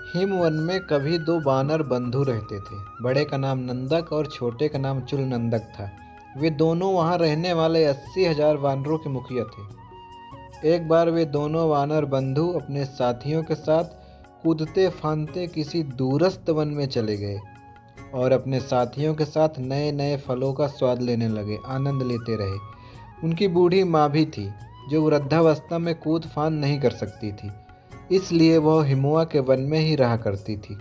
हिमवन में कभी दो वानर बंधु रहते थे। बड़े का नाम नंदक और छोटे का नाम चुल नंदक था। वे दोनों वहां रहने वाले 80,000 वानरों के मुखिया थे। एक बार वे दोनों वानर बंधु अपने साथियों के साथ कूदते फांदते किसी दूरस्थ वन में चले गए और अपने साथियों के साथ नए नए फलों का स्वाद लेने लगे, आनंद लेते रहे। उनकी बूढ़ी माँ भी थी, जो वृद्धावस्था में कूद फांद नहीं कर सकती थी, इसलिए वह हिमुआ के वन में ही रहा करती थी।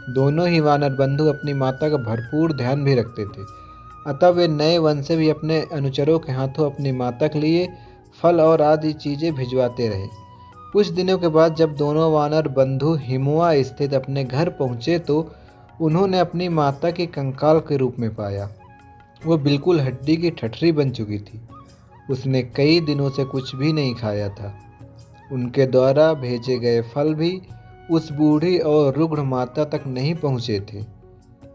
दोनों ही वानर बंधु अपनी माता का भरपूर ध्यान भी रखते थे, अतः वे नए वन से भी अपने अनुचरों के हाथों अपनी माता के लिए फल और आदि चीजें भिजवाते रहे। कुछ दिनों के बाद जब दोनों वानर बंधु हिमुआ स्थित अपने घर पहुंचे तो उन्होंने अपनी माता की कंकाल के रूप में पाया। वो बिल्कुल हड्डी की ठठरी बन चुकी थी। उसने कई दिनों से कुछ भी नहीं खाया था। उनके द्वारा भेजे गए फल भी उस बूढ़ी और रुग्ण माता तक नहीं पहुंचे थे,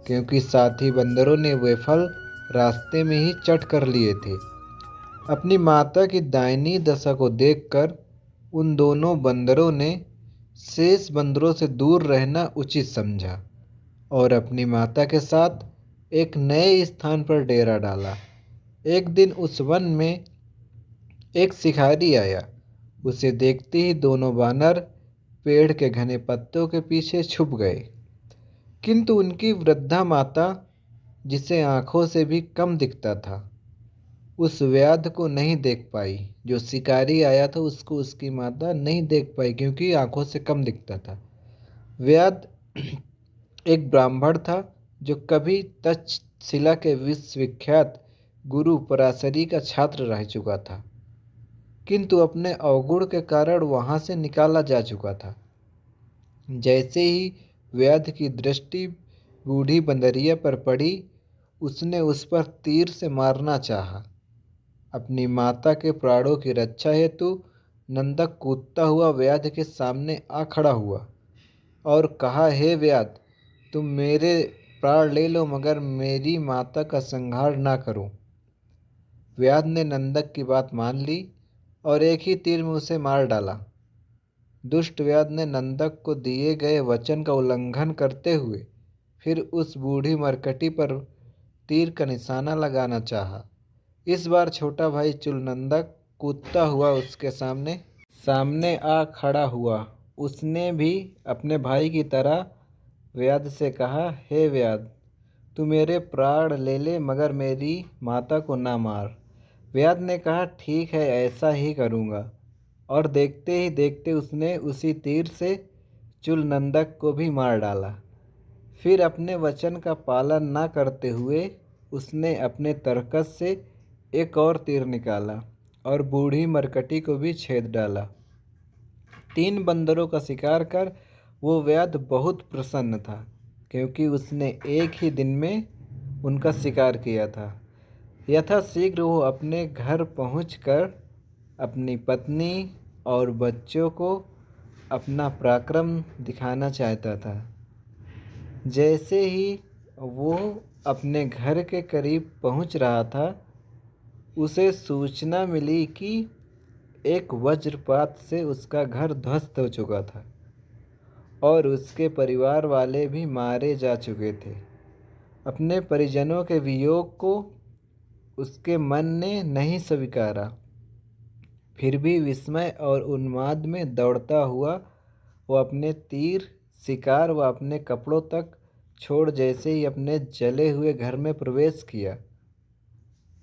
क्योंकि साथी बंदरों ने वे फल रास्ते में ही चट कर लिए थे। अपनी माता की दयनीय दशा को देखकर उन दोनों बंदरों ने शेष बंदरों से दूर रहना उचित समझा और अपनी माता के साथ एक नए स्थान पर डेरा डाला। एक दिन उस वन में एक शिकारी आया। उसे देखते ही दोनों वानर पेड़ के घने पत्तों के पीछे छुप गए, किंतु उनकी वृद्धा माता, जिसे आंखों से भी कम दिखता था, उस व्याध को नहीं देख पाई। जो शिकारी आया था उसको उसकी माता नहीं देख पाई, क्योंकि आंखों से कम दिखता था। व्याध एक ब्राह्मण था, जो कभी तक्षशिला के विश्वविख्यात गुरु पराशरी का छात्र रह चुका था, किंतु अपने अवगुण के कारण वहां से निकाला जा चुका था। जैसे ही व्याध की दृष्टि बूढ़ी बंदरिया पर पड़ी, उसने उस पर तीर से मारना चाहा। अपनी माता के प्राणों की रक्षा हेतु नंदक कूदता हुआ व्याध के सामने आ खड़ा हुआ और कहा, हे व्याध, तुम मेरे प्राण ले लो, मगर मेरी माता का संहार ना करो। व्याध ने नंदक की बात मान ली और एक ही तीर में उसे मार डाला। दुष्ट व्याध ने नंदक को दिए गए वचन का उल्लंघन करते हुए फिर उस बूढ़ी मरकटी पर तीर का निशाना लगाना चाहा। इस बार छोटा भाई चुल नंदक कूदता हुआ उसके सामने सामने आ खड़ा हुआ। उसने भी अपने भाई की तरह व्याध से कहा, हे व्याध, तू मेरे प्राण ले ले, मगर मेरी माता को ना मार। व्याध ने कहा, ठीक है, ऐसा ही करूँगा। और देखते ही देखते उसने उसी तीर से चुल नंदक को भी मार डाला। फिर अपने वचन का पालन न करते हुए उसने अपने तरकस से एक और तीर निकाला और बूढ़ी मरकटी को भी छेद डाला। 3 बंदरों का शिकार कर वो व्याध बहुत प्रसन्न था, क्योंकि उसने एक ही दिन में उनका शिकार किया था। यथाशीघ्र वो अपने घर पहुंचकर अपनी पत्नी और बच्चों को अपना पराक्रम दिखाना चाहता था। जैसे ही वो अपने घर के करीब पहुंच रहा था, उसे सूचना मिली कि एक वज्रपात से उसका घर ध्वस्त हो चुका था और उसके परिवार वाले भी मारे जा चुके थे। अपने परिजनों के वियोग को उसके मन ने नहीं स्वीकारा। फिर भी विस्मय और उन्माद में दौड़ता हुआ वो अपने तीर, शिकार व अपने कपड़ों तक छोड़ जैसे ही अपने जले हुए घर में प्रवेश किया,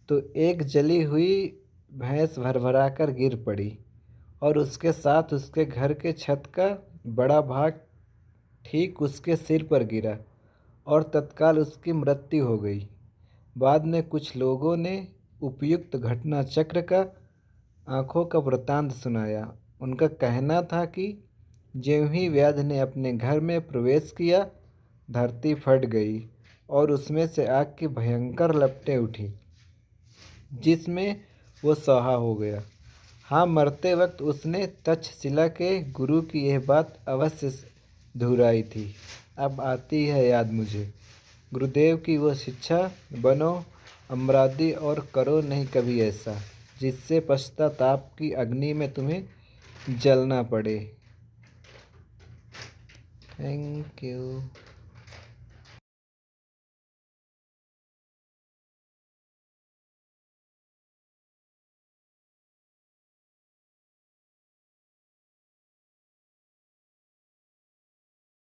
तो एक जली हुई भैंस भरभराकर गिर पड़ी और उसके साथ उसके घर के छत का बड़ा भाग ठीक उसके सिर पर गिरा और तत्काल उसकी मृत्यु हो गई। बाद में कुछ लोगों ने उपयुक्त घटना चक्र का आँखों का वृत्तांत सुनाया। उनका कहना था कि ज्यों ही व्याध ने अपने घर में प्रवेश किया, धरती फट गई और उसमें से आग की भयंकर लपटें उठी, जिसमें वो स्वाहा हो गया। हाँ, मरते वक्त उसने तक्षशिला के गुरु की यह बात अवश्य दोहराई थी। अब आती है याद मुझे गुरुदेव की वो शिक्षा, बनो अमरादी और करो नहीं कभी ऐसा, जिससे पश्चाताप की अग्नि में तुम्हें जलना पड़े। Thank you.